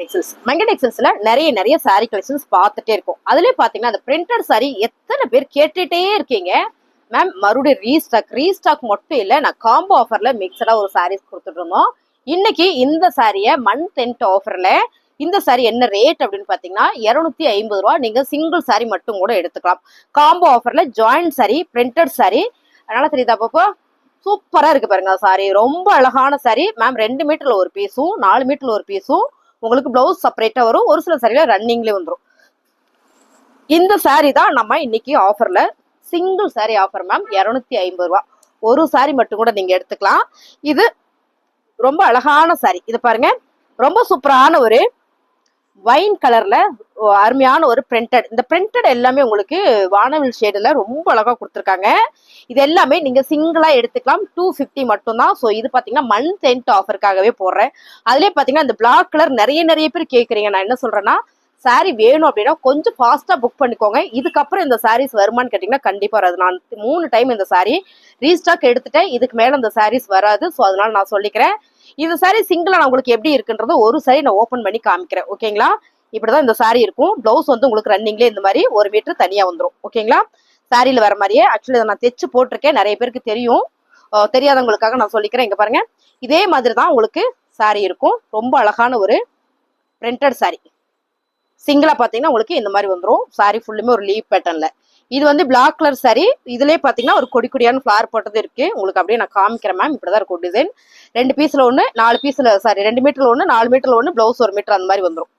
Textiles. மங்கை டெக்ஸ்டைல்ஸ்ல நிறைய sorry collections பார்த்துட்டே இருக்கும். அதுலயே பாத்தீங்கன்னா அந்த பிரிண்டட் சாரி எத்தனை பேர் கேட்டுட்டே இருக்கீங்க மேம். மறுபடியும் ரீஸ்டாக் மட்டும் இல்ல, நான் காம்போ ஆஃபர்ல மிக்சடா ஒரு சாரீஸ் கொடுத்துட்டு இருந்தோம். இன்னைக்கு இந்த சாரிய மந்த் எண்ட் ஆஃபர்ல இந்த சாரி என்ன ரேட் அப்படின்னு பாத்தீங்கன்னா 250 ரூபா. நீங்க சிங்கிள் சாரி மட்டும் கூட எடுத்துக்கலாம். காம்போ ஆஃபர்ல ஜாயிண்ட் சாரி, பிரிண்டட் சாரி. அதனால தெரியுதா பாப்பா, சூப்பரா இருக்கு பாருங்க சாரி. ரொம்ப அழகான சாரி மேம். 2 மீட்டர்ல ஒரு பீஸும் 4 மீட்டர்ல ஒரு பீஸும் உங்களுக்கு பிளவுஸ் செப்பரேட்டா வரும். ஒரு சில சாரியில ரன்னிங்லேயே வந்துடும். இந்த சாரி தான் நம்ம இன்னைக்கு ஆஃபர்ல சிங்கிள் சாரி ஆஃபர் மேம். 250 ரூபா ஒரு சாரி மட்டும் கூட நீங்க எடுத்துக்கலாம். இது ரொம்ப அழகான சாரி. இது பாருங்க, ரொம்ப சூப்பரான ஒரு வைன் கலர்ல அருமையான ஒரு பிரிண்டட். இந்த பிரிண்டட் எல்லாமே உங்களுக்கு வானவில் ஷேடுல ரொம்ப அழகா கொடுத்துருக்காங்க. இது எல்லாமே நீங்க சிங்கிளா எடுத்துக்கலாம். 250 மட்டும் தான். ஸோ இது பாத்தீங்கன்னா மந்த் எண்ட் ஆஃபருக்காகவே போடுறேன். அதுலயே பாத்தீங்கன்னா இந்த பிளாக் கலர் நிறைய பேர் கேட்குறீங்க. நான் என்ன சொல்றேன்னா, சாரி வேணும் அப்படின்னா கொஞ்சம் ஃபாஸ்டா புக் பண்ணிக்கோங்க. இதுக்கப்புறம் இந்த சாரீஸ் வருமானு கேட்டீங்கன்னா கண்டிப்பா வராது. நான் 3 டைம் இந்த சாரி ரீஸ்டாக் எடுத்துட்டேன். இதுக்கு மேல இந்த சாரீஸ் வராது. ஸோ அதனால நான் சொல்லிக்கிறேன். இந்த சாரி சிங்கிளா நான் உங்களுக்கு எப்படி இருக்குன்றது ஒரு சாரி நான் ஓபன் பண்ணி காமிக்கிறேன். ஓகேங்களா? இப்படிதான் இந்த சாரி இருக்கும். பிளவுஸ் வந்து உங்களுக்கு ரன்னிங்லேயே இந்த மாதிரி 1 மீட்டர் தனியா வந்துடும். ஓகேங்களா? சாரியில வர மாதிரியே ஆக்சுவலி இதை நான் தைச்சு போட்டிருக்கேன். நிறைய பேருக்கு தெரியும், தெரியாதவங்களுக்காக நான் சொல்லிக்கிறேன். இங்க பாருங்க, இதே மாதிரி தான் உங்களுக்கு சாரி இருக்கும். ரொம்ப அழகான ஒரு பிரிண்டட் சாரி. சிங்கிளா பாத்தீங்கன்னா உங்களுக்கு இந்த மாதிரி வந்துடும். சாரி ஃபுல்லுமே ஒரு லீவ் பேட்டர்ன்ல. இது வந்து பிளாக் கலர் சாரி. இதுலயே பாத்தீங்கன்னா ஒரு கொடியான ஃபிளார் போட்டது இருக்கு. உங்களுக்கு அப்படியே நான் காமிக்கிறேன் மேம். இப்படிதான் இருக்கும் டிசைன். 2 பீஸ்ல ஒண்ணு, 4 பீஸ்ல சாரி 2 மீட்டர்ல ஒண்ணு, 4 மீட்டர்ல ஒண்ணு, பிளவுஸ் 1 மீட்டர் அந்த மாதிரி வந்துடும்.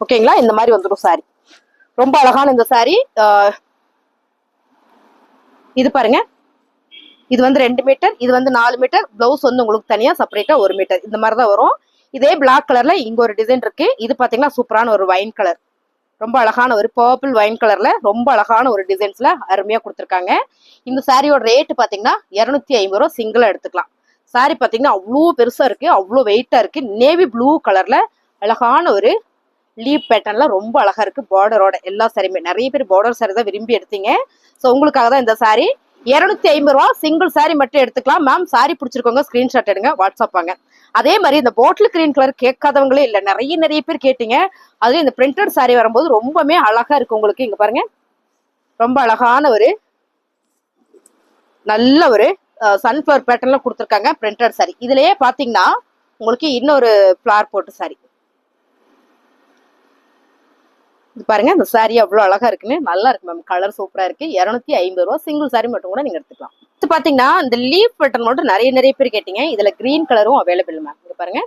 ஓகேங்களா? இந்த மாதிரி வந்துடும் சாரி. ரொம்ப அழகான இந்த சாரி. இது பாருங்க, இது வந்து 2 மீட்டர், இது வந்து 4 மீட்டர். பிளவுஸ் வந்து உங்களுக்கு தனியா செப்பரேட்டா 1 மீட்டர் இந்த மாதிரி தான் வரும். இதே பிளாக் கலர்ல இங்க ஒரு டிசைன் இருக்கு. இது பாத்தீங்கன்னா சூப்பரான ஒரு வைன் கலர். ரொம்ப அழகான ஒரு பர்பிள் வைன் கலர்ல ரொம்ப அழகான ஒரு டிசைன்ஸ்ல அருமையா கொடுத்துருக்காங்க. இந்த சாரியோட ரேட் பாத்தீங்கன்னா 250 ரூபா. சிங்கிளா எடுத்துக்கலாம். சாரி பாத்தீங்கன்னா அவ்வளோ பெருசா இருக்கு, அவ்வளோ வெயிட்டா இருக்கு. நேவி ப்ளூ கலர்ல அழகான ஒரு லீவ் பேட்டர்ன்ல ரொம்ப அழகா இருக்கு. பார்டரோட எல்லா சாரியுமே நிறைய பேர் பார்டர் சாரி தான் விரும்பி எடுத்தீங்க. ஸோ உங்களுக்காக தான் இந்த சாரி. 250 ரூபா சிங்கிள் சாரி மட்டும் எடுத்துக்கலாம் மேம். சாரி பிடிச்சிருக்கோங்க ஸ்கிரீன்ஷாட் எடுங்க, வாட்ஸ்அப் வாங்க. அதே மாதிரி இந்த பாட்டில் கிரீன் கலர் கேட்காதவங்களே இல்லை, நிறைய பேர் கேட்டீங்க. அதுவும் இந்த பிரிண்டட் சாரி வரும்போது ரொம்பவே அழகா இருக்கு உங்களுக்கு. இங்க பாருங்க, ரொம்ப அழகான ஒரு நல்ல ஒரு சன்ஃபிளவர் பேட்டர்ன்ல கொடுத்துருக்காங்க பிரிண்டட் சாரி. இதுலயே பாத்தீங்கன்னா உங்களுக்கு இன்னொரு ஃபிளார் போட்டு சாரி. இது பாருங்க, இந்த சாரி அவ்வளவு அழகா இருக்குன்னு. நல்லா இருக்கு மேம். கலர் சூப்பரா இருக்கு. 250 ரூபா சிங்கிள் சாரி மட்டும் கூட நீங்க எடுத்துக்கலாம். இது பாத்தீங்கன்னா இந்த லீஃப் பேட்டர்ன் மட்டும் நிறைய பேர் கேட்டீங்க. இதுல கிரீன் கலரும் அவைலபிள் மேம். இங்க பாருங்க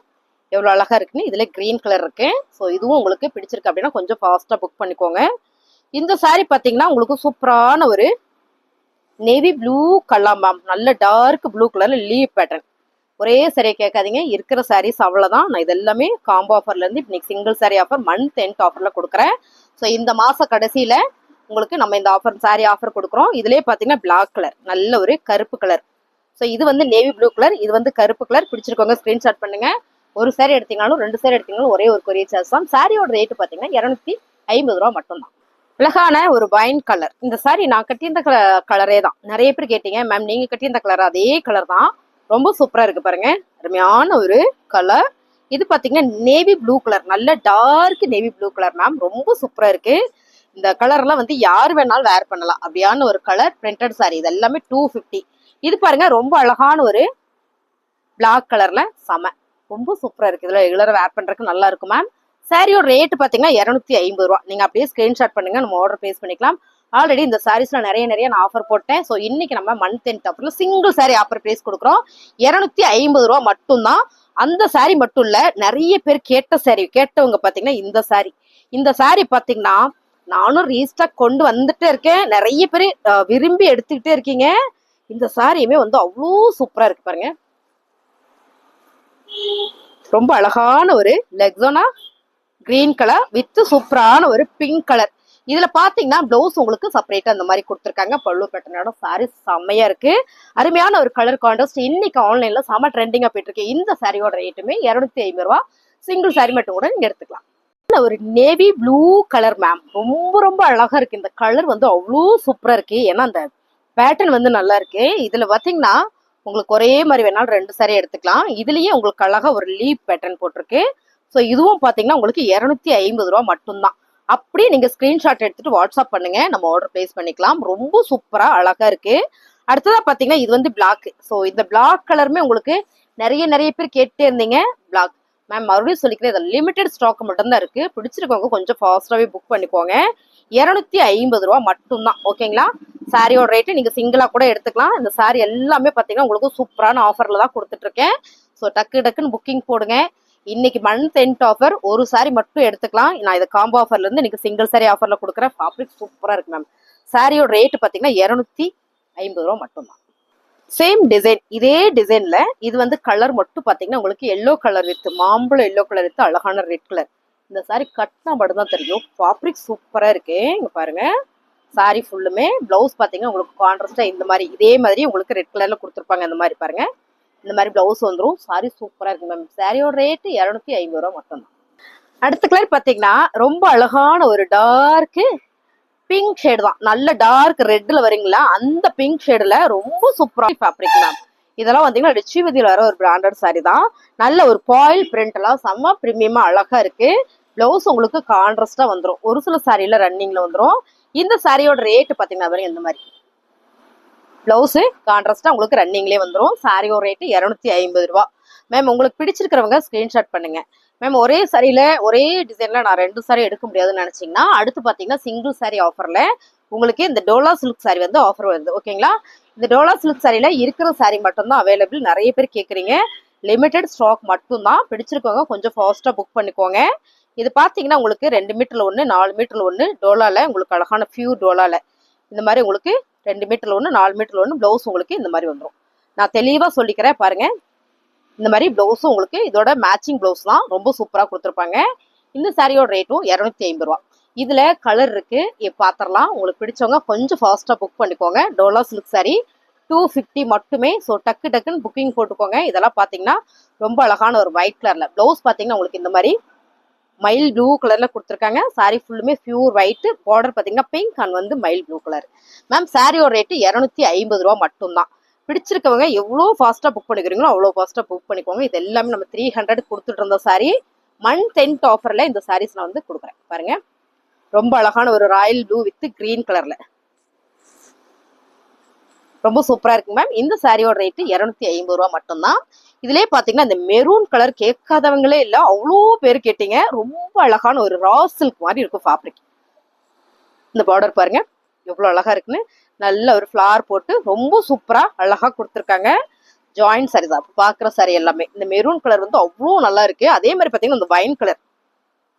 எவ்வளவு அழகா இருக்குன்னு. இதுல கிரீன் கலர் இருக்கு. ஸோ இதுவும் உங்களுக்கு பிடிச்சிருக்கு அப்படின்னா கொஞ்சம் ஃபாஸ்டா புக் பண்ணிக்கோங்க. இந்த சாரி பாத்தீங்கன்னா உங்களுக்கு சூப்பரான ஒரு நேவி ப்ளூ கலர் மேம். நல்ல டார்க் ப்ளூ கலர்ல லீவ் பேட்டர்ன். ஒரே சரியா கேட்காதீங்க, இருக்கிற சாரீஸ் அவ்வளவுதான். நான் இது எல்லாமே காம்போ ஆஃபர்ல இருந்து இன்னைக்கு single sorry offer month end ஆஃபர்ல கொடுக்குறேன். ஸோ இந்த மாச கடைசியில உங்களுக்கு நம்ம இந்த ஆஃபர் சாரி ஆஃபர் கொடுக்குறோம். இதுலயே பாத்தீங்கன்னா பிளாக் கலர், நல்ல ஒரு கருப்பு கலர். ஸோ இது வந்து நேவி ப்ளூ கலர், இது வந்து கருப்பு கலர். பிடிச்சிருக்கோங்க ஸ்கிரீன்ஷாட் பண்ணுங்க. ஒரு சாரி எடுத்தீங்கனாலும் 2 சாரி எடுத்தீங்கனாலும் ஒரே ஒரு கொரியர் சார்ஜ் தான். சாரியோட ரேட் பாத்தீங்கன்னா 250 ரூபா மட்டும்தான். அழகான ஒரு வைன் கலர். இந்த சாரி நான் கட்டியிருந்த கலரே தான். நிறைய பேர் கேட்டீங்க மேம் நீங்க கட்டியிருந்த கலர், அதே கலர் தான். ரொம்ப சூப்பரா இருக்கு பாருங்க, அருமையான ஒரு கலர். இது பாத்தீங்கன்னா நேவி ப்ளூ கலர், நல்ல dark navy blue colour ma'am. ரொம்ப சூப்பரா இருக்கு. இந்த கலர் எல்லாம் வந்து யார் வேணாலும் வேர் பண்ணலாம். அப்படியான ஒரு கலர் பிரிண்டட் சாரி. இது எல்லாமே 250. இது பாருங்க, ரொம்ப அழகான ஒரு பிளாக் கலர்ல செம ரொம்ப சூப்பரா இருக்கு. இதுல ரெகுலரா வேர் பண்றதுக்கு நல்லா இருக்கும் மேம். சாரியோட ரேட் பாத்தீங்கன்னா 250 ரூபா. நீங்க அப்படியே ஸ்கிரீன்ஷாட் பண்ணுங்க, நம்ம ஆர்டர் பிளேஸ் பண்ணிக்கலாம். ஆல்ரெடி இந்த சாரீஸ்ல நிறைய நான் ஆஃபர் போட்டேன். ஸோ இன்னைக்கு நம்ம மந்த் எண்ட் ஆஃபர்ல சிங்கிள் சாரி ஆஃபர் பிரைஸ் கொடுக்குறோம். 250 ரூபா மட்டும்தான். அந்த சாரி மட்டும் இல்ல, நிறைய பேர் கேட்டவங்க பாத்தீங்கன்னா இந்த சாரி பாத்தீங்கன்னா நானும் ரீஸ்டாக் கொண்டு வந்துட்டே இருக்கேன். நிறைய பேர் விரும்பி எடுத்துக்கிட்டே இருக்கீங்க. இந்த சாரியுமே வந்து அவ்வளோ சூப்பரா இருக்கு பாருங்க. ரொம்ப அழகான ஒரு லெக்ஸோனா கிரீன் கலர் வித் சூப்பரான ஒரு பிங்க் கலர். இதுல பாத்தீங்கன்னா பிளவுஸ் உங்களுக்கு செப்பரேட்டா அந்த மாதிரி கொடுத்துருக்காங்க. பல்லு பேட்டர்னோட சாரி செம்மையா இருக்கு. அருமையான ஒரு கலர் கான்ட்ராஸ்ட். இன்னைக்கு ஆன்லைன்ல செம ட்ரெண்டிங்கா போயிட்டு இருக்கு. இந்த சாரியோட ரேட்டுமே 250 ரூபா. சிங்கிள் சாரி மட்டும் கூட நீங்க எடுத்துக்கலாம். ஒரு நேவி ப்ளூ கலர் மேம். ரொம்ப அழகா இருக்கு. இந்த கலர் வந்து அவ்வளோ சூப்பரா இருக்கு. ஏன்னா அந்த பேட்டர்ன் வந்து நல்லா இருக்கு. இதுல பாத்தீங்கன்னா உங்களுக்கு ஒரே மாதிரி வேணாலும் 2 சாரி எடுத்துக்கலாம். இதுலயே உங்களுக்கு அழகா ஒரு லீப் பேட்டர்ன் போட்டிருக்கு. ஸோ இதுவும் பாத்தீங்கன்னா உங்களுக்கு 250 ரூபா மட்டும்தான். அப்படியே நீங்க ஸ்கிரீன்ஷாட் எடுத்துட்டு வாட்ஸ்அப் பண்ணுங்க, நம்ம ஆர்டர் பிளேஸ் பண்ணிக்கலாம். ரொம்ப சூப்பரா அழகா இருக்கு. அடுத்ததா பாத்தீங்கன்னா இது வந்து பிளாக். ஸோ இந்த பிளாக் கலருமே உங்களுக்கு நிறைய பேர் கேட்டே இருந்தீங்க. பிளாக் மேம் மறுபடியும் சொல்லிக்கிறேன், இது லிமிடெட் ஸ்டாக் மட்டும் தான் இருக்கு. பிடிச்சிருக்கவங்க கொஞ்சம் ஃபாஸ்டாவே புக் பண்ணிக்கோங்க. 250 ரூபா மட்டும்தான். ஓகேங்களா? சாரியோட ரேட்டு நீங்க சிங்கிளா கூட எடுத்துக்கலாம். இந்த சாரி எல்லாமே பாத்தீங்கன்னா உங்களுக்கு சூப்பரான ஆஃபர்ல தான் கொடுத்துட்டு இருக்கேன். ஸோ டக்குன்னு புக்கிங் போடுங்க. இன்னைக்கு மந்த் எண்ட் ஆஃபர், ஒரு சாரி மட்டும் எடுத்துக்கலாம். நான் இது காம்போ ஆஃபர்ல இருந்து இன்னைக்கு சிங்கிள் சாரி ஆஃபர்ல கொடுக்குறேன். ஃபேப்ரிக் சூப்பரா இருக்கு மேம். சாரியோட ரேட்டு பாத்தீங்கன்னா 250 ரூபா மட்டும்தான். சேம் டிசைன், இதே டிசைன்ல இது வந்து கலர் மட்டும் பாத்தீங்கன்னா உங்களுக்கு எல்லோ கலர் வித் மாம்பழம் எல்லோ கலர் வித் அழகான ரெட் கலர். இந்த சாரி கட்டினா மட்டும் தான் தெரியும். ஃபேப்ரிக் சூப்பரா இருக்கு. இங்க பாருங்க, சாரி ஃபுல்லுமே பிளவுஸ் பாத்தீங்கன்னா உங்களுக்கு கான்ட்ராஸ்டா இந்த மாதிரி இதே மாதிரி உங்களுக்கு ரெட் கலர்ல கொடுத்துருப்பாங்க. இந்த மாதிரி பாருங்க, இந்த மாதிரி பிளவுஸ் வந்துடும். சாரி சூப்பரா இருக்கு மேம். சாரியோட ரேட்டு 250 ரூபா மட்டும்தான். அடுத்த கலர் பாத்தீங்கன்னா ரொம்ப அழகான ஒரு டார்க் பிங்க் ஷேடு தான். நல்ல டார்க் ரெட்ல வரீங்களா, அந்த பிங்க் ஷேடுல ரொம்ப சூப்பரா ஃபேப்ரிக் மேம். இதெல்லாம் வந்தீங்கன்னா ரிச்சிவதியில் வர ஒரு பிராண்டட் சாரி தான். நல்ல ஒரு பாயில் பிரிண்ட் எல்லாம் செம்ம பிரீமியமா அழகா இருக்கு. பிளவுஸ் உங்களுக்கு கான்ட்ராஸ்டா வந்துடும். ஒரு சில சாரியில ரன்னிங்ல வந்துடும். இந்த சாரியோட ரேட்டு பாத்தீங்கன்னா இந்த மாதிரி பிளவுஸ் கான்ட்ராஸ்டா உங்களுக்கு ரன்னிங்லேயே வந்துடும். சாரியோட ரேட்டு 250 ரூபா மேம். உங்களுக்கு பிடிச்சிருக்கிறவங்க ஸ்கிரீன்ஷாட் பண்ணுங்க மேம். ஒரே சாரியில ஒரே டிசைன்ல நான் 2 சாரி எடுக்க முடியாதுன்னு நினைச்சீங்கன்னா அடுத்து பாத்தீங்கன்னா சிங்கிள் சாரி ஆஃபர்ல உங்களுக்கு இந்த டோலா சில்க் சாரி வந்து ஆஃபர் வருது. ஓகேங்களா? இந்த டோலா சில்க் சாரியில இருக்கிற சாரி மட்டும் தான் அவைலபிள். நிறைய பேர் கேக்குறீங்க, லிமிடெட் ஸ்டாக் மட்டும் தான். பிடிச்சிருக்கவங்க கொஞ்சம் ஃபாஸ்டா புக் பண்ணிக்கோங்க. இது பாத்தீங்கன்னா உங்களுக்கு 2 மீட்டர்ல 1, 4 மீட்டர்ல 1 டோலால உங்களுக்கு அழகான பியூர் டோலால இந்த மாதிரி உங்களுக்கு 2 மீட்டர்ல 1, 4 மீட்டர்ல 1 பிளவுஸ் உங்களுக்கு இந்த மாதிரி வந்துடும். நான் தெளிவா சொல்லிக்கிறேன் பாருங்க. இந்த மாதிரி பிளவுஸும் உங்களுக்கு இதோட மேட்சிங் பிளவுஸ் தான் ரொம்ப சூப்பரா கொடுத்துருப்பாங்க. இந்த சாரியோட ரேட்டும் 250 ரூபா. இதுல கலர் இருக்கு, பாத்திரலாம். உங்களுக்கு பிடிச்சவங்க கொஞ்சம் ஃபாஸ்டா புக் பண்ணிக்கோங்க. டோலா சில்க் சாரி 250 மட்டுமே. ஸோ டக்குன்னு புக்கிங் போட்டுக்கோங்க. இதெல்லாம் பாத்தீங்கன்னா ரொம்ப அழகான ஒரு ஒயிட் கலர்ல பிளவுஸ் பாத்தீங்கன்னா உங்களுக்கு இந்த மாதிரி மைல் ப்ளூ கலர்ல கொடுத்துருக்காங்க. சாரி ஃபுல்லுமே பியூர் ஒயிட், பார்டர் பாத்தீங்கன்னா பிங்க் அண்ட் வந்து மைல் ப்ளூ கலர் மேம். சாரியோட ரேட்டு 250 ரூபா மட்டும்தான். பிடிச்சிருக்கவங்க எவ்வளோ ஃபாஸ்டா புக் பண்ணிக்கிறீங்களோ அவ்வளோ ஃபாஸ்டா புக் பண்ணிக்கோங்க. இது எல்லாமே நம்ம 300 கொடுத்துட்டு இருந்த சாரி மந்த் எண்ட் ஆஃபர்ல இந்த சாரீஸ் நான் வந்து கொடுக்குறேன். பாருங்க, ரொம்ப அழகான ஒரு ராயல் ப்ளூ வித் கிரீன் கலர்ல ரொம்ப சூப்பரா இருக்கு மேம். இந்த சாரியோட ரேட்டு 250 ரூபா மட்டும்தான். இதுலயே பாத்தீங்கன்னா இந்த மெரூன் கலர் கேட்காதவங்களே இல்ல, அவ்வளோ பேர் கேட்டீங்க. ரொம்ப அழகான ஒரு ரா சில்க் மாதிரி இருக்கும் ஃபேப்ரிக். இந்த பார்டர் பாருங்க எவ்வளவு அழகா இருக்குன்னு. நல்ல ஒரு ஃபிளார் போட்டு ரொம்ப சூப்பரா அழகா கொடுத்துருக்காங்க. ஜாயிண்ட் சாரி தான் பாக்குற சாரி எல்லாமே. இந்த மெரூன் கலர் வந்து அவ்வளோ நல்லா இருக்கு. அதே மாதிரி பாத்தீங்கன்னா இந்த வைன் கலர்,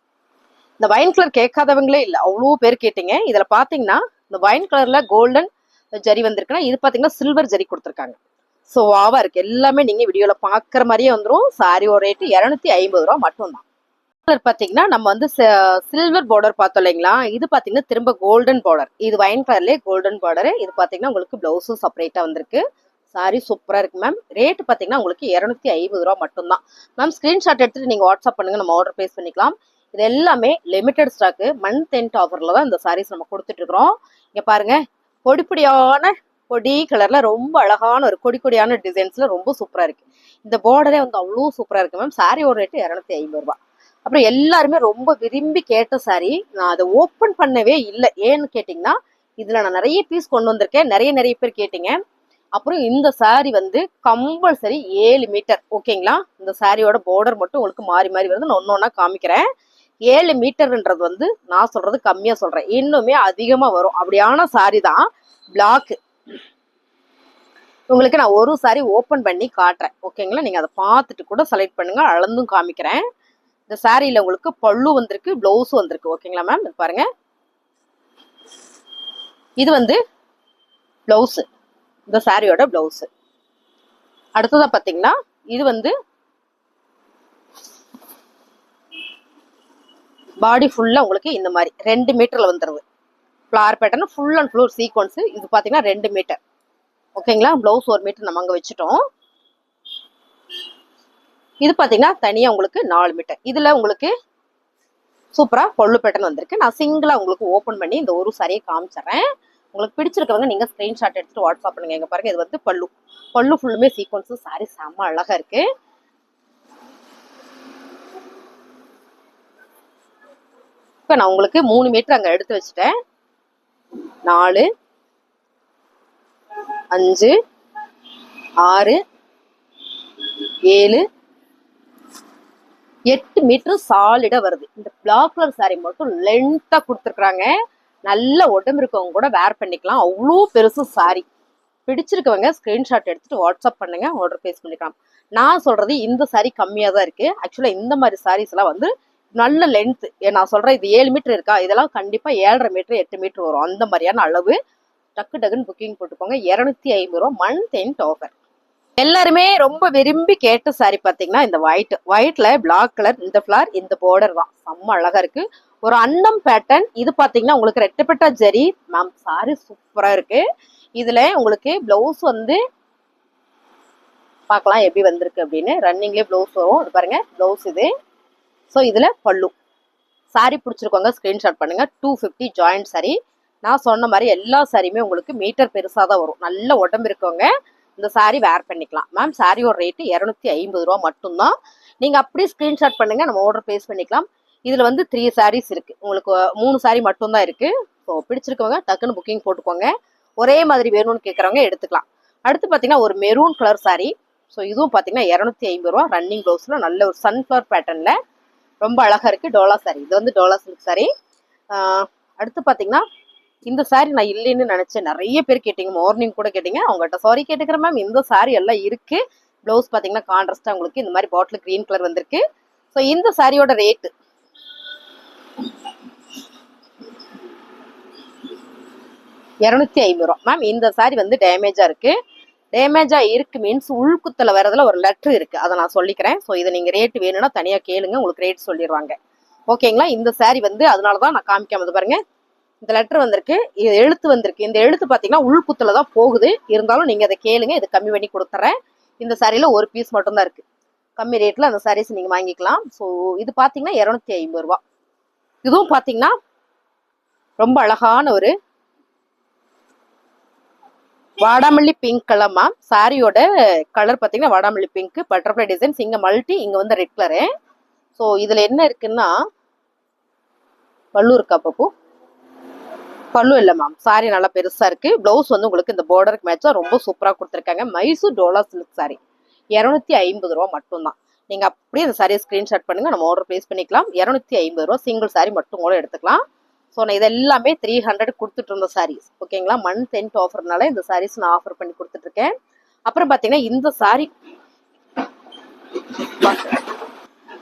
இந்த வைன் கலர் கேட்காதவங்களே இல்ல, அவ்வளோ பேர் கேட்டீங்க. இதுல பாத்தீங்கன்னா இந்த வைன் கலர்ல கோல்டன் ஜரி வந்திருக்குன்னா இது பாத்தீங்கன்னா சில்வர் ஜரி கொடுத்துருக்காங்க. ஸோ வாவா இருக்கு. எல்லாமே நீங்க வீடியோல பாக்குற மாதிரியே வந்துடும். சாரியோட ரேட்டு 250 ரூபா மட்டும்தான். பாத்தீங்கன்னா நம்ம வந்து சில்வர் பார்டர் பார்த்தோம் இல்லைங்களா, இது பாத்தீங்கன்னா திரும்ப கோல்டன் பார்டர். இது வைன் கலர்லேயே கோல்டன் பார்டர். இது பாத்தீங்கன்னா உங்களுக்கு பிளவுஸும் செப்பரேட்டா வந்திருக்கு. சாரி சூப்பரா இருக்கு மேம். ரேட் பாத்தீங்கன்னா உங்களுக்கு 250 ரூபா மட்டும்தான் மேம். ஸ்கிரீன்ஷாட் எடுத்துட்டு நீங்க வாட்ஸ்அப் பண்ணுங்க, நம்ம ஆர்டர் பிளேஸ் பண்ணிக்கலாம். இது எல்லாமே லிமிடெட் ஸ்டாக்கு மந்த் எண்ட் ஆஃபர்ல தான் இந்த சாரீஸ் நம்ம கொடுத்துட்டு இருக்கிறோம். இங்க பாருங்க, பொடிப்பொடியான பொடி கலர்ல ரொம்ப அழகான ஒரு கொடியான டிசைன்ஸ்ல ரொம்ப சூப்பரா இருக்கு. இந்த பார்டரே வந்து அவ்வளோ சூப்பரா இருக்கு மேம். சாரியோட ரேட்டு 250 ரூபா. அப்புறம் எல்லாருமே ரொம்ப விரும்பி கேட்ட சாரி, நான் அதை ஓப்பன் பண்ணவே இல்லை. ஏன்னு கேட்டீங்கன்னா இதுல நான் நிறைய பீஸ் கொண்டு வந்திருக்கேன். நிறைய பேர் கேட்டீங்க. அப்புறம் இந்த சாரி வந்து கம்பல்சரி 7 மீட்டர். ஓகேங்களா? இந்த சாரியோட பார்டர் மட்டும் உங்களுக்கு மாறி வருது. நான் ஒன்னொன்னா காமிக்கிறேன். 7 மீட்டர்ன்றது வந்து நான் சொல்றது கம்மியா சொல்றேன், இன்னுமே அதிகமா வரும். அப்படியான சாரி தான் பிளாக். உங்களுக்கு நான் ஒரு சாரி ஓபன் பண்ணி காட்டுறேன். ஓகேங்களா? நீங்க அதை பார்த்துட்டு கூட செலக்ட் பண்ணுங்க, அளந்தும் காமிக்கிறேன். இந்த சாரியில உங்களுக்கு பல்லு வந்திருக்கு, பிளவுஸும் வந்திருக்கு. ஓகேங்களா மேம்? பாருங்க, இது வந்து பிளவுஸ், இந்த சாரியோட பிளவுஸ். அடுத்ததா பாத்தீங்கன்னா இது வந்து பாடி ஃபுல்லா உங்களுக்கு இந்த மாதிரி 2 மீட்டர்ல வந்துருது. Flower pattern full and full sequence. இது பாத்தீங்கன்னா 2 மீட்டர். ஓகேங்களா? பிளவுஸ் 1 மீட்டர் நம்ம அங்க வச்சுட்டோம். இது பாத்தீங்கன்னா தனியா உங்களுக்கு 4 மீட்டர். இதுல உங்களுக்கு சூப்பரா பல்லு பேட்டர்ன் வந்திருக்கு. நான் சிங்கிளா உங்களுக்கு ஓபன் பண்ணி இந்த ஒரு சாரியை காமிச்சிடுறேன். உங்களுக்கு பிடிச்சிருக்கவங்க நீங்க ஸ்கிரீன்ஷாட் எடுத்துட்டு வாட்ஸ்அப் பண்ணுங்க. எங்க பாருங்க, இது வந்து பல்லு ஃபுல்லுமே சீக்வன்ஸ். சாரி செம்ம அழகா இருக்கு. இப்போ நான் உங்களுக்கு 3 மீட்டர் அங்கே எடுத்து வச்சுட்டேன். 4, 5, 6, 7, 8 மீட்டர் சாலிடா வருது. இந்த பிளாக் கலர் சாரி மட்டும் லென்த்தா கொடுத்துருக்குறாங்க. நல்ல உடம்பு இருக்கவங்க கூட வேர் பண்ணிக்கலாம். அவ்வளோ பெருசு சாரி. பிடிச்சிருக்கவங்க ஸ்கிரீன்ஷாட் எடுத்துட்டு வாட்ஸ்அப் பண்ணுங்க, ஆர்டர் பிளேஸ் பண்ணிக்கலாம். நான் சொல்றது இந்த சாரி கம்மியா தான் இருக்கு. ஆக்சுவலா இந்த மாதிரி சாரீஸ் எல்லாம் வந்து நல்ல லென்த். நான் சொல்றேன் இது 7 மீட்டர் இருக்கா, இதெல்லாம் கண்டிப்பா 7.5 மீட்டர் 8 மீட்டர் வரும். அந்த மாதிரியான அளவு. டக்கு டக்குன்னு புக்கிங் போட்டுக்கோங்க. 250 ரூபா மந்த் எண்ட் ஆஃபர். எல்லாருமே ரொம்ப விரும்பி கேட்ட சாரி பாத்தீங்கன்னா இந்த ஒயிட்ல பிளாக் கலர், இந்த ஃபிளார், இந்த பார்டர் தான் செம்ம அழகா இருக்கு. ஒரு அன்னம் பேட்டர்ன். இது பாத்தீங்கன்னா உங்களுக்கு ரெட்டப்பட்ட ஜரி மேம். சாரி சூப்பரா இருக்கு. இதுல உங்களுக்கு பிளவுஸ் வந்து பார்க்கலாம் எப்படி வந்திருக்கு அப்படின்னு. ரன்னிங்லேயே பிளவுஸ் வரும். இது பாருங்க பிளவுஸ் இது. ஸோ இதுல பல்லு. சாரி பிடிச்சிருக்கோங்க ஸ்கிரீன்ஷாட் பண்ணுங்க. 250 ஜாயிண்ட் சாரி. நான் சொன்ன மாதிரி எல்லா சாரியுமே உங்களுக்கு மீட்டர் பெருசாக தான் வரும். நல்ல உடம்பு இருக்கவங்க இந்த சாரி வேர் பண்ணிக்கலாம். மேம் சாரியோட ரேட்டு 250 ரூபா மட்டும்தான். நீங்கள் அப்படியே ஸ்கிரீன்ஷாட் பண்ணுங்க, நம்ம ஆர்டர் பிளேஸ் பண்ணிக்கலாம். இதில் வந்து 3 சாரீஸ் இருக்கு. உங்களுக்கு 3 சாரி மட்டும்தான் இருக்கு. ஸோ பிடிச்சிருக்கவங்க டக்குன்னு புக்கிங் போட்டுக்கோங்க. ஒரே மாதிரி வேணும்னு கேட்குறவங்க எடுத்துக்கலாம். அடுத்து பார்த்தீங்கன்னா ஒரு மெரூன் கலர் சாரி. ஸோ இதுவும் பார்த்தீங்கன்னா 250 ரூபா. ரன்னிங் ப்ளவுஸில் நல்ல ஒரு சன்ஃப்ளவர் பேட்டர்னில் ரொம்ப அழகா இருக்கு. டோலா சாரி. இது வந்து டோலா சில்க் சாரி. அடுத்து பார்த்தீங்கன்னா இந்த சாரி நான் இல்லைன்னு நினைச்சேன். நிறைய பேர் கேட்டீங்க, மார்னிங் கூட கேட்டீங்க. அவங்ககிட்ட சாரி கேட்டுக்கிறேன் மேம். இந்த சாரி எல்லாம் இருக்கு. பிளவுஸ் பார்த்தீங்கன்னா கான்ட்ராஸ்டா உங்களுக்கு இந்த மாதிரி பாட்டில் கிரீன் கலர் வந்திருக்கு. ஸோ இந்த சாரியோட ரேட்டு 250 ரூபா. மேம் இந்த சாரி வந்து டேமேஜா இருக்கு. டேமேஜா இருக்கு மீன்ஸ் உள்குத்தல வரதுல ஒரு லெட்டர் இருக்கு. அதை நான் சொல்லிக்கிறேன். ஸோ இதை நீங்க ரேட் வேணும்னா தனியா கேளுங்க, உங்களுக்கு ரேட் சொல்லிடுவாங்க. ஓகேங்களா? இந்த சாரி வந்து அதனாலதான் நான் காமிக்காமது பாருங்க. இந்த லெட்டர் வந்திருக்கு, இது எழுத்து வந்திருக்கு. இந்த எழுத்து பாத்தீங்கன்னா உள்குத்துல தான் போகுது. இருந்தாலும் நீங்க அதை கேளுங்க, இது கம்மி பண்ணி கொடுத்துறேன். இந்த சாரியில ஒரு பீஸ் மட்டும் தான் இருக்கு. கம்மி ரேட்ல அந்த சாரீஸ் நீங்க வாங்கிக்கலாம். ஸோ இது பாத்தீங்கன்னா 250 ரூபா. இதுவும் பாத்தீங்கன்னா ரொம்ப அழகான ஒரு வாடாமல்லி பிங்க் கலர் மேம். சாரியோட கலர் பார்த்தீங்கன்னா வாடாமல்லி பிங்க், பட்டர்ஃப்ளை டிசைன்ஸ், இங்கே மல்டி, இங்கே வந்து ரெட் கலரு. ஸோ இதில் என்ன இருக்குன்னா பல்லு இருக்கா பப்பு? பல்லு இல்லை மேம். சாரி நல்லா பெருசாக இருக்கு. பிளவுஸ் வந்து உங்களுக்கு இந்த பார்டருக்கு மேட்சாக ரொம்ப சூப்பராக கொடுத்துருக்காங்க. மைசூர் டோலா சில்க் சாரி 250 ரூபா மட்டும்தான். நீங்கள் அப்படியே இந்த சாரியை ஸ்க்ரீன்ஷாட் பண்ணுங்க, நம்ம ஆர்டர் பிளேஸ் பண்ணிக்கலாம். 250 ரூபா சிங்கிள் சாரி மட்டும் கூட எடுத்துக்கலாம். ஸோ நான் இது எல்லாமே 300 கொடுத்துட்டு இருந்த சாரீஸ். ஓகேங்களா? மந்த் எண்ட் ஆஃபர்னால இந்த சாரீஸ் நான் ஆஃபர் பண்ணி கொடுத்துட்டு இருக்கேன். அப்புறம் பார்த்தீங்கன்னா இந்த சாரி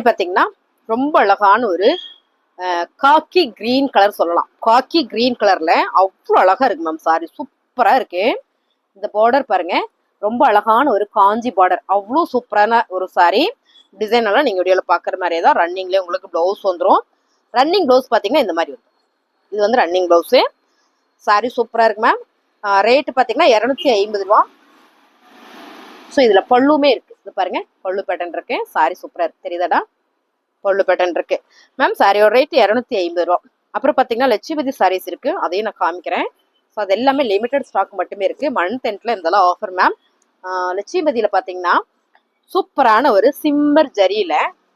பார்த்தீங்கன்னா ரொம்ப அழகான ஒரு காக்கி கிரீன் கலர் சொல்லலாம். காக்கி கிரீன் கலர்ல அவ்வளோ அழகா இருக்கு மேம். சாரி சூப்பரா இருக்கு. இந்த பார்டர் பாருங்க, ரொம்ப அழகான ஒரு காஞ்சி பார்டர். அவ்வளோ சூப்பரான ஒரு சாரி. டிசைன் எல்லாம் நீங்க வீடியோல பாக்குற மாதிரியே தான். ரன்னிங்லேயே உங்களுக்கு பிளவுஸ் வந்துடும். ரன்னிங் பிளவுஸ் பார்த்தீங்கன்னா இந்த மாதிரி வரும். இது வந்து ரன்னிங் பிளவுஸு. சாரி சூப்பராக இருக்கு மேம். ரேட்டு பார்த்தீங்கன்னா 250 ரூபா. ஸோ இதில் பல்லுமே இருக்கு. இது பாருங்க, பல்லு பேட்டர்ன் இருக்கு. சாரி சூப்பராக இருக்கு, தெரியுதாடா? பல்லு பேட்டர்ன் இருக்கு மேம். சாரியோட ரேட்டு 250 ரூபா. அப்புறம் பார்த்தீங்கன்னா லட்சுமிபதி சாரீஸ் இருக்கு, அதையும் நான் காமிக்கிறேன். ஸோ அது எல்லாமே லிமிடெட் ஸ்டாக் மட்டுமே இருக்கு. மந்த் எண்ட்ல இதெல்லாம் ஆஃபர் மேம். லட்சுமிபதியில் பார்த்தீங்கன்னா சூப்பரான ஒரு சிம்மர் ஜரியில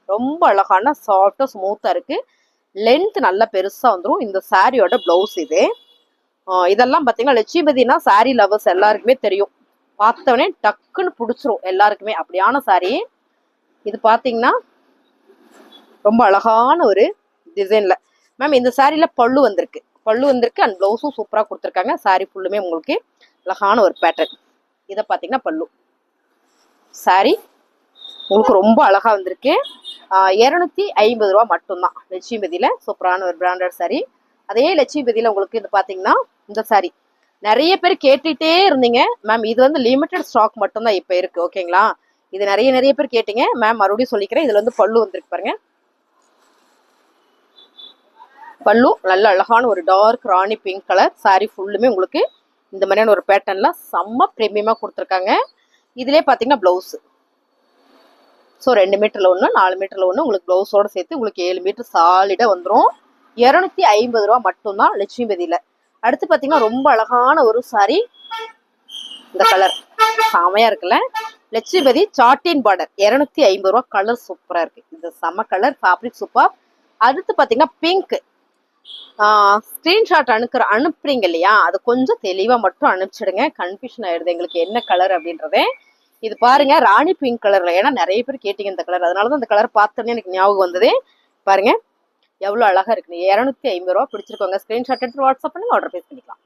ரொம்ப அழகான சாஃப்டா ஸ்மூத்தா இருக்கு. லென்த் நல்லா பெருசா வந்துடும். இந்த சாரியோட பிளவுஸ் இது. இதெல்லாம் பாத்தீங்கன்னா லட்சுமிபதினா சாரி லவர்ஸ் எல்லாருக்குமே தெரியும். பார்த்தவனே டக்குன்னு பிடிச்சிரும் எல்லாருக்குமே. அப்படியான சாரி இது. பாத்தீங்கன்னா ரொம்ப அழகான ஒரு டிசைன்ல மேம். இந்த சாரியில பல்லு வந்திருக்கு அண்ட் பிளவுஸும் சூப்பரா கொடுத்துருக்காங்க. சாரி ஃபுல்லுமே உங்களுக்கு அழகான ஒரு பேட்டர்ன். இதை பாத்தீங்கன்னா பல்லு. சாரி உங்களுக்கு ரொம்ப அழகா வந்திருக்கு. 250 ரூபா மட்டும்தான் லட்சுமிபதியில. சூப்பரான ஒரு பிராண்டட் சாரி. அதே லட்சுமிபதியில உங்களுக்கு இது பாத்தீங்கன்னா இந்த சாரி நிறைய பேர் கேட்டுட்டே இருந்தீங்க மேம். இது வந்து லிமிடெட் ஸ்டாக் மட்டும்தான் இப்ப இருக்கு. ஓகேங்களா? இது நிறைய பேர் கேட்டீங்க மேம். மறுபடியும் சொல்லிக்கிறேன். இதுல வந்து பல்லு வந்திருக்கு பாருங்க. பல்லு நல்ல அழகான ஒரு டார்க் ராணி பிங்க் கலர். சாரி ஃபுல்லுமே உங்களுக்கு இந்த மாதிரியான ஒரு பேட்டர்ன்ல செம்ம பிரீமியமா கொடுத்துருக்காங்க. இதுலயே பாத்தீங்கன்னா பிளவுஸ். ஸோ 2 மீட்டர்ல ஒன்று, 4 மீட்டர்ல ஒன்று, உங்களுக்கு பிளவுஸோட சேர்த்து உங்களுக்கு 7 மீட்டர் சாலிடா வந்துடும். 250 ரூபா மட்டும்தான் லட்சுமிபதியில. அடுத்து பாத்தீங்கன்னா ரொம்ப அழகான ஒரு சாரி. இந்த கலர் செமையா இருக்குல்ல? லட்சுமிபதி சாட்டின் பார்டர் 250 ரூபா. கலர் சூப்பரா இருக்கு. இந்த செம கலர். Fabric super. அடுத்து பாத்தீங்கன்னா பிங்க். ஸ்கிரீன்ஷாட் அனுப்புறீங்க இல்லையா, அது கொஞ்சம் தெளிவா மட்டும் அனுப்பிச்சிடுங்க. கன்ஃபியூஷன் ஆயிடுது எங்களுக்கு என்ன கலர் அப்படின்றதே. இது பாருங்க ராணி பிங்க் கலர்ல, ஏன்னா நிறைய பேர் கேட்டீங்க இந்த கலர், அதனாலதான் இந்த கலர் பார்த்தோன்னே எனக்கு ஞாபகம் வந்தது. பாருங்க எவ்வளவு அழகா இருக்கு. 250 ரூபா. பிடிச்சிருக்கோங்க ஸ்கிரீன்ஷாட் எடுத்து வாட்ஸ்அப் பண்ணி ஆர்டர் பேஸ் பண்ணிக்கலாம்.